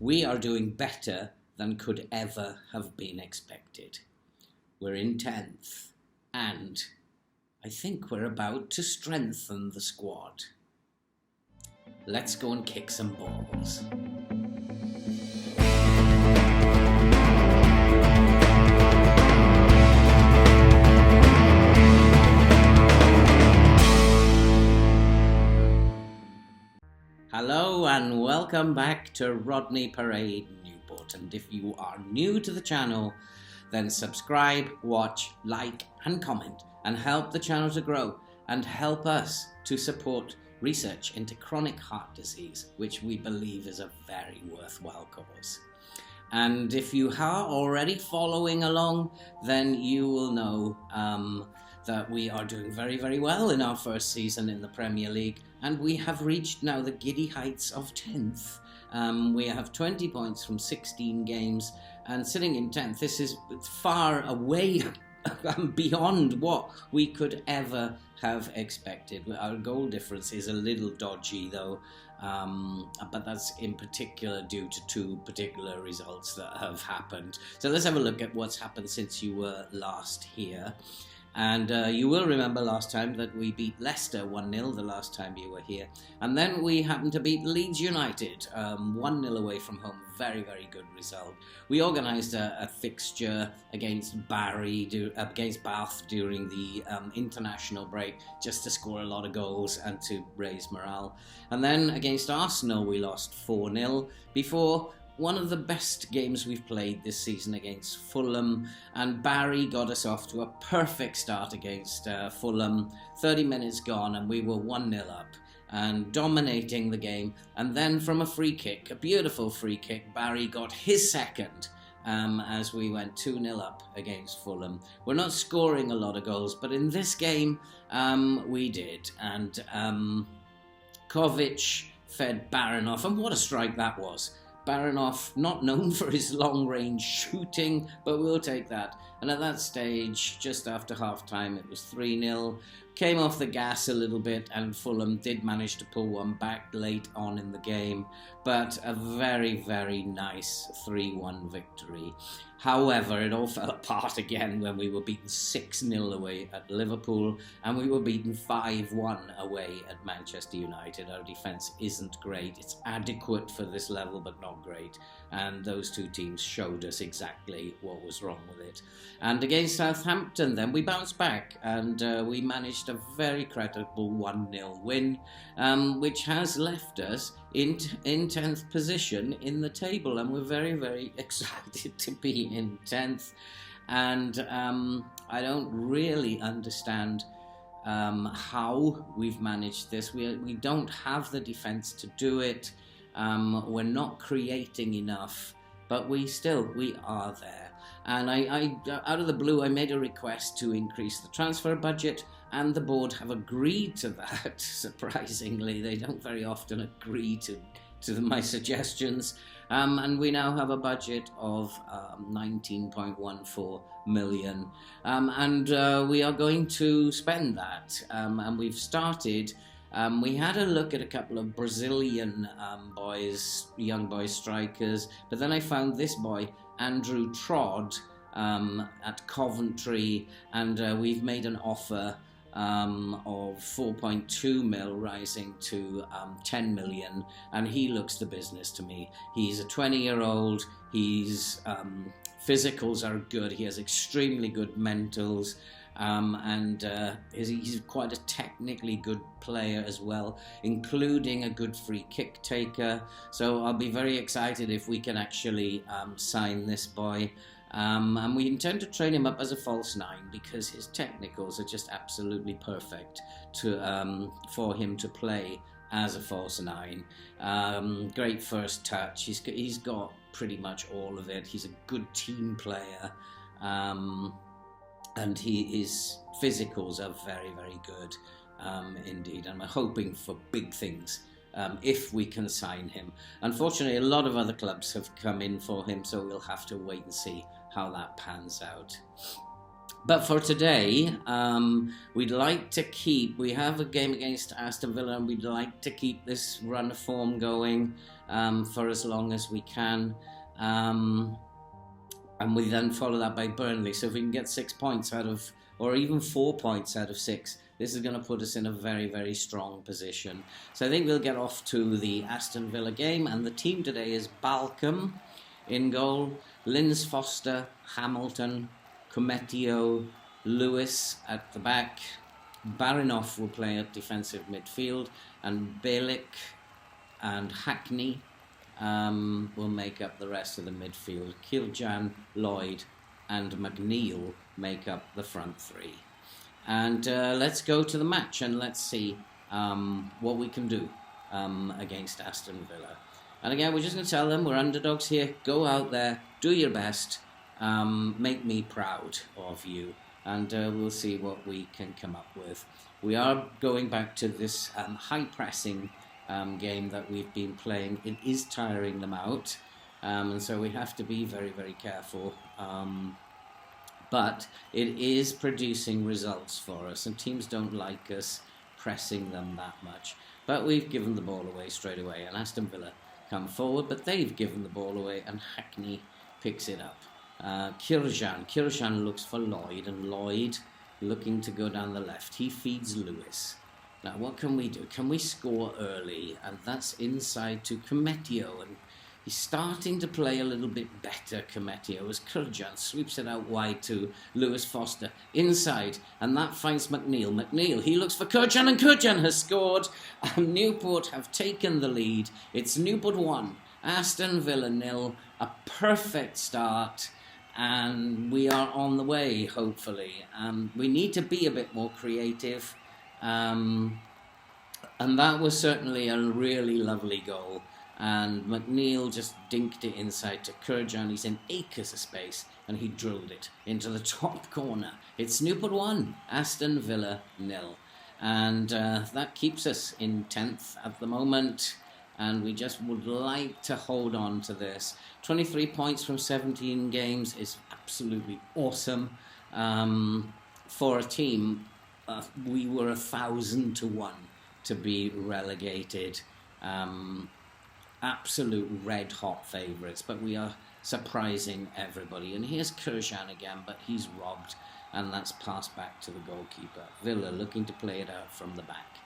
we are doing better than could ever have been expected. We're in 10th, and I think we're about to strengthen the squad. Let's go and kick some balls. Hello and welcome back to Rodney Parade Newport, and if you are new to the channel, then subscribe, watch, like and comment and help the channel to grow and help us to support research into chronic heart disease, which we believe is a very worthwhile cause. And if you are already following along, then you will know that we are doing very, very well in our first season in the Premier League, and we have reached now the giddy heights of 10th. We have 20 points from 16 games, and sitting in 10th, this is far away beyond what we could ever have expected. Our goal difference is a little dodgy though, but that's in particular due to two particular results that have happened. So let's have a look at what's happened since you were last here. And you will remember last time that we beat Leicester 1-0 the last time you were here. And then we happened to beat Leeds United 1-0 away from home. Very, very good result. We organised a fixture against against Bath during the international break, just to score a lot of goals and to raise morale. And then against Arsenal we lost 4-0 before one of the best games we've played this season against Fulham, and Barry got us off to a perfect start against Fulham. 30 minutes gone and we were 1-0 up and dominating the game, and then from a free kick, a beautiful free kick, Barry got his second as we went 2-0 up against Fulham. We're not scoring a lot of goals, but in this game we did, and Kovic fed Barron off, and what a strike that was. Baranoff, not known for his long-range shooting, but we'll take that. And at that stage, just after half-time, it was 3-0. Came off the gas a little bit, and Fulham did manage to pull one back late on in the game. But a very, very nice 3-1 victory. However, it all fell apart again when we were beaten 6-0 away at Liverpool, and we were beaten 5-1 away at Manchester United. Our defence isn't great. It's adequate for this level, but not great. And those two teams showed us exactly what was wrong with it. And against Southampton, then we bounced back, and we managed a very creditable 1-0 win, which has left us in 10th position in the table, and we're very, very excited to be in 10th. And I don't really understand how we've managed this. We don't have the defence to do it. We're not creating enough, but we are there. And I out of the blue, I made a request to increase the transfer budget, and the board have agreed to that. Surprisingly, they don't very often agree to my suggestions. And we now have a budget of 19.14 million, and we are going to spend that. And we've started. We had a look at a couple of Brazilian young boys strikers, but then I found this boy, Andrew Trod, at Coventry, and we've made an offer of 4.2 mil rising to 10 million, and he looks the business to me. He's a 20-year-old, his physicals are good, he has extremely good mentals, and he's quite a technically good player as well, including a good free kick taker. So I'll be very excited if we can actually sign this boy. And we intend to train him up as a false nine because his technicals are just absolutely perfect for him to play as a false nine. Great first touch. He's got pretty much all of it. He's a good team player, and his physicals are very, very good indeed. And we're hoping for big things if we can sign him. Unfortunately, a lot of other clubs have come in for him, so we'll have to wait and see how that pans out. But for today, we'd like to keep. We have a game against Aston Villa, and we'd like to keep this run of form going for as long as we can. And we then follow that by Burnley. So if we can get 6 points out of, or even 4 points out of 6, this is going to put us in a very, very strong position. So I think we'll get off to the Aston Villa game. And the team today is Balcom in goal, Linz Foster, Hamilton, Cometio, Lewis at the back. Barinoff will play at defensive midfield, and Bielik and Hackney will make up the rest of the midfield. Kiljan, Lloyd and McNeil make up the front three. And let's go to the match and let's see what we can do against Aston Villa. And again, we're just going to tell them we're underdogs here. Go out there, do your best. Make me proud of you, and we'll see what we can come up with. We are going back to this high pressing game that we've been playing. It is tiring them out, and so we have to be very, very careful. But it is producing results for us, and teams don't like us pressing them that much. But we've given the ball away straight away, and Aston Villa come forward, but they've given the ball away, and Hackney picks it up. Kirjan looks for Lloyd, and Lloyd looking to go down the left. He feeds Lewis. Now, what can we do? Can we score early? And that's inside to Cometio, and he's starting to play a little bit better, Cometio, as Kirjan sweeps it out wide to Lewis Foster. Inside, and that finds McNeil. McNeil, he looks for Kirjan, and Kirjan has scored. And Newport have taken the lead. It's Newport 1, Aston Villa 0. A perfect start. And we are on the way, hopefully. We need to be a bit more creative. And that was certainly a really lovely goal. And McNeil just dinked it inside to Kirjan. He's in acres of space, and he drilled it into the top corner. It's Newport 1, Aston Villa 0. And that keeps us in 10th at the moment. And we just would like to hold on to this. 23 points from 17 games is absolutely awesome. For a team, we were 1,000 to 1 to be relegated. Absolute red-hot favourites, but we are surprising everybody. And here's Kirjan again, but he's robbed, and that's passed back to the goalkeeper. Villa looking to play it out from the back.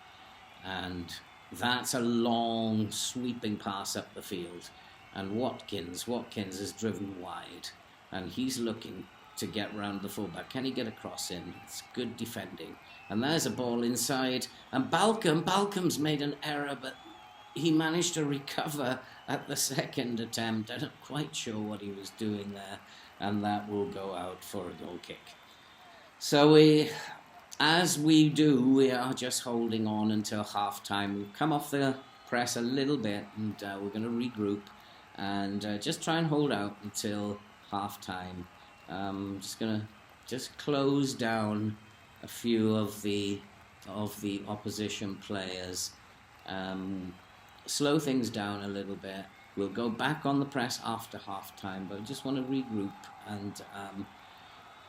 And that's a long, sweeping pass up the field. And Watkins is driven wide. And he's looking to get round the fullback. Can he get a cross in? It's good defending. And there's a ball inside. And Balcom's made an error, but he managed to recover at the second attempt. I'm not quite sure what he was doing there. And that will go out for a goal kick. So as we do, we are just holding on until half-time. We've come off the press a little bit, and we're going to regroup and just try and hold out until half-time. Just going to close down a few of the opposition players, slow things down a little bit. We'll go back on the press after half-time, but I just want to regroup and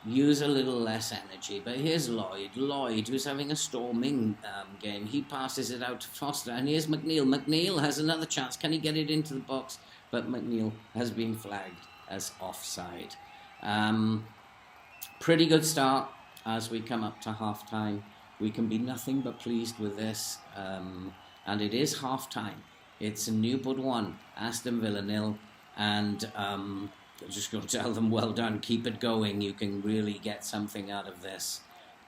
use a little less energy. But here's Lloyd, who's having a storming game. He passes it out to Foster, and here's McNeil. McNeil has another chance. Can he get it into the box? But McNeil has been flagged as offside. Pretty good start as we come up to half-time. We can be nothing but pleased with this. And it is half-time. It's Newport 1, Aston Villa 0. And I'm just going to tell them, well done, keep it going. You can really get something out of this.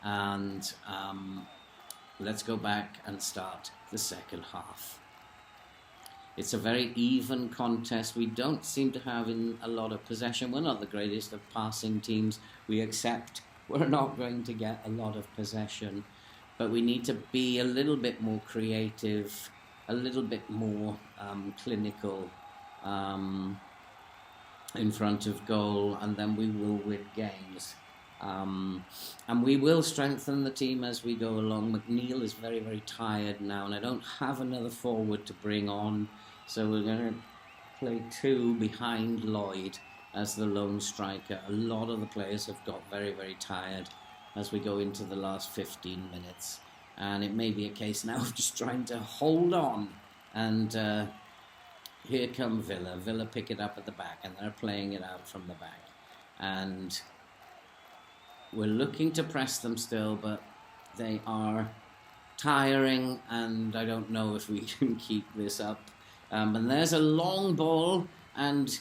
And let's go back and start the second half. It's a very even contest. We don't seem to have a lot of possession. We're not the greatest of passing teams. We accept we're not going to get a lot of possession. But we need to be a little bit more creative, a little bit more clinical in front of goal, and then we will win games. And we will strengthen the team as we go along. McNeil is very, very tired now, and I don't have another forward to bring on. So we're going to play two behind Lloyd as the lone striker. A lot of the players have got very, very tired as we go into the last 15 minutes. And it may be a case now of just trying to hold on. And here come Villa. Villa pick it up at the back, and they're playing it out from the back. And we're looking to press them still, but they are tiring, and I don't know if we can keep this up. And there's a long ball, and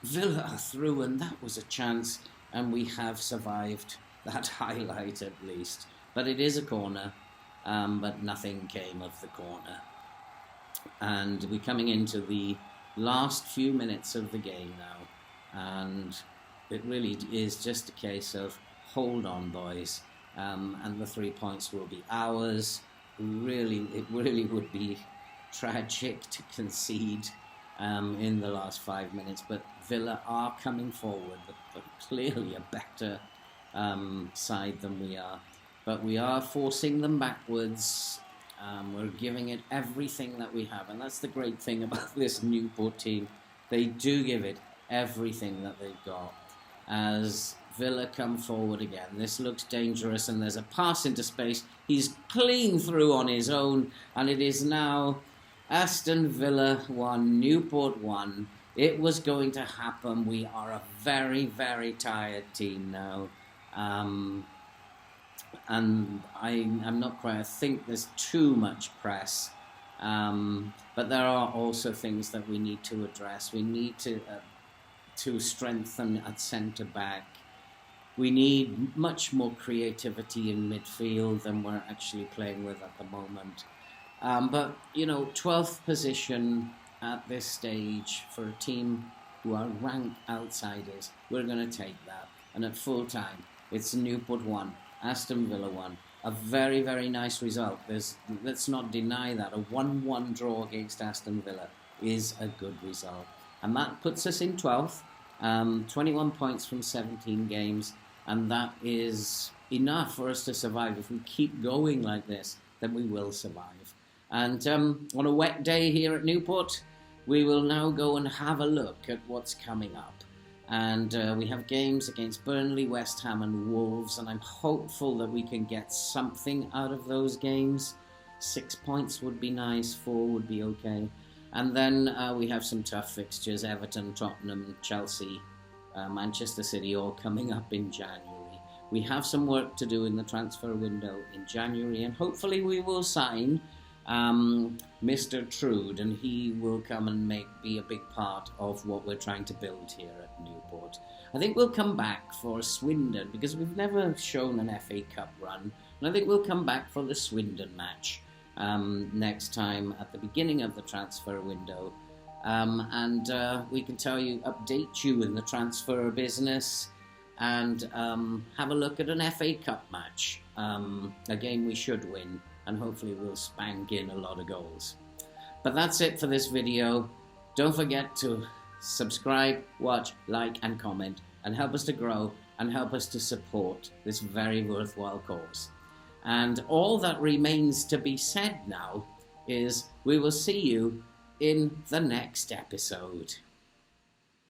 Villa are through, and that was a chance, and we have survived that highlight at least. But it is a corner, but nothing came of the corner. And we're coming into the last few minutes of the game now, and it really is just a case of hold on, boys, and the 3 points will be ours. It really would be tragic to concede in the last 5 minutes, but Villa are coming forward, but clearly a better side than we are. But we are forcing them backwards. We're giving it everything that we have, and that's the great thing about this Newport team. They do give it everything that they've got. As Villa come forward again, this looks dangerous, and there's a pass into space. He's clean through on his own, and it is now Aston Villa 1, Newport 1. It was going to happen. We are a very, very tired team now. And I'm not quite, I think there's too much press. But there are also things that we need to address. We need to strengthen at centre-back. We need much more creativity in midfield than we're actually playing with at the moment. But, 12th position at this stage for a team who are ranked outsiders, we're going to take that. And at full time, it's Newport 1, Aston Villa 1. A very, very nice result. Let's not deny that. A 1-1 draw against Aston Villa is a good result. And that puts us in 12th, 21 points from 17 games. And that is enough for us to survive. If we keep going like this, then we will survive. And on a wet day here at Newport, we will now go and have a look at what's coming up. And we have games against Burnley, West Ham and Wolves, and I'm hopeful that we can get something out of those games. 6 points would be nice, 4 would be okay. And then we have some tough fixtures: Everton, Tottenham, Chelsea, Manchester City, all coming up in January. We have some work to do in the transfer window in January, and hopefully we will sign Mr. Trude, and he will come and be a big part of what we're trying to build here at Newport. I think we'll come back for Swindon, because we've never shown an FA Cup run, and I think we'll come back for the Swindon match next time at the beginning of the transfer window, and we can update you in the transfer business, and have a look at an FA Cup match, a game we should win, and hopefully we'll spank in a lot of goals. But that's it for this video. Don't forget to subscribe, watch, like and comment, and help us to grow and help us to support this very worthwhile cause. And all that remains to be said now is we will see you in the next episode.